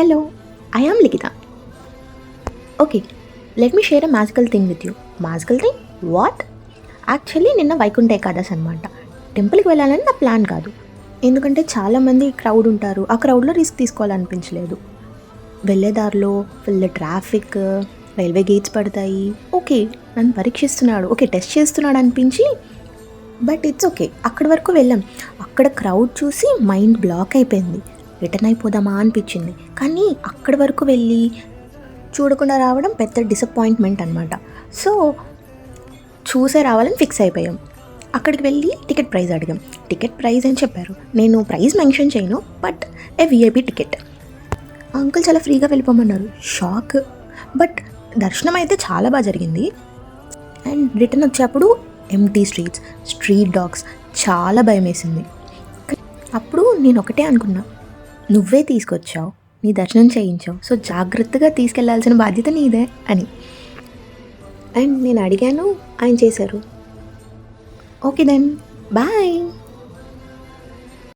Hello, I am Likita. Okay, let me share a magical thing with you. Magical thing? What? Actually నిన్న వైకుంఠ ఏకాదశి అనమాట. టెంపుల్కి వెళ్ళాలని నా plan కాదు. ఎందుకంటే చాలామంది క్రౌడ్ ఉంటారు. ఆ క్రౌడ్లో రిస్క్ తీసుకోవాలనిపించలేదు. వెళ్ళే దారిలో ఫుల్ ట్రాఫిక్, రైల్వే గేట్స్ పడతాయి. ఓకే, నన్ను పరీక్షిస్తున్నాడు, ఓకే టెస్ట్ చేస్తున్నాడు అనిపించి, బట్ ఇట్స్ ఓకే. అక్కడి వరకు వెళ్ళాం. అక్కడ క్రౌడ్ చూసి మైండ్ బ్లాక్ అయిపోయింది. రిటర్న్ అయిపోదామా అనిపించింది. కానీ అక్కడి వరకు వెళ్ళి చూడకుండా రావడం పెద్ద డిసప్పాయింట్మెంట్ అనమాట. సో చూసే రావాలని ఫిక్స్ అయిపోయాం. అక్కడికి వెళ్ళి టికెట్ ప్రైస్ అడిగాం. టికెట్ ప్రైస్ అని చెప్పారు. నేను ప్రైస్ మెన్షన్ చేయను, బట్ విఐపి టికెట్. అంకుల్ చాలా ఫ్రీగా వెళ్ళిపోమన్నారు. షాక్. బట్ దర్శనం అయితే చాలా బాగా జరిగింది. అండ్ రిటర్న్ వచ్చేప్పుడు ఎంటీ స్ట్రీట్ డాగ్స్, చాలా భయం వేసింది. అప్పుడు నేను ఒకటే అనుకున్నా, నువ్వే తీసుకొచ్చావు, నీ దర్శనం చేయించావు, సో జాగ్రత్తగా తీసుకెళ్లాల్సిన బాధ్యత నీదే అని. అండ్ నేను అడిగాను, ఆయన చేశారు. Okay then, bye.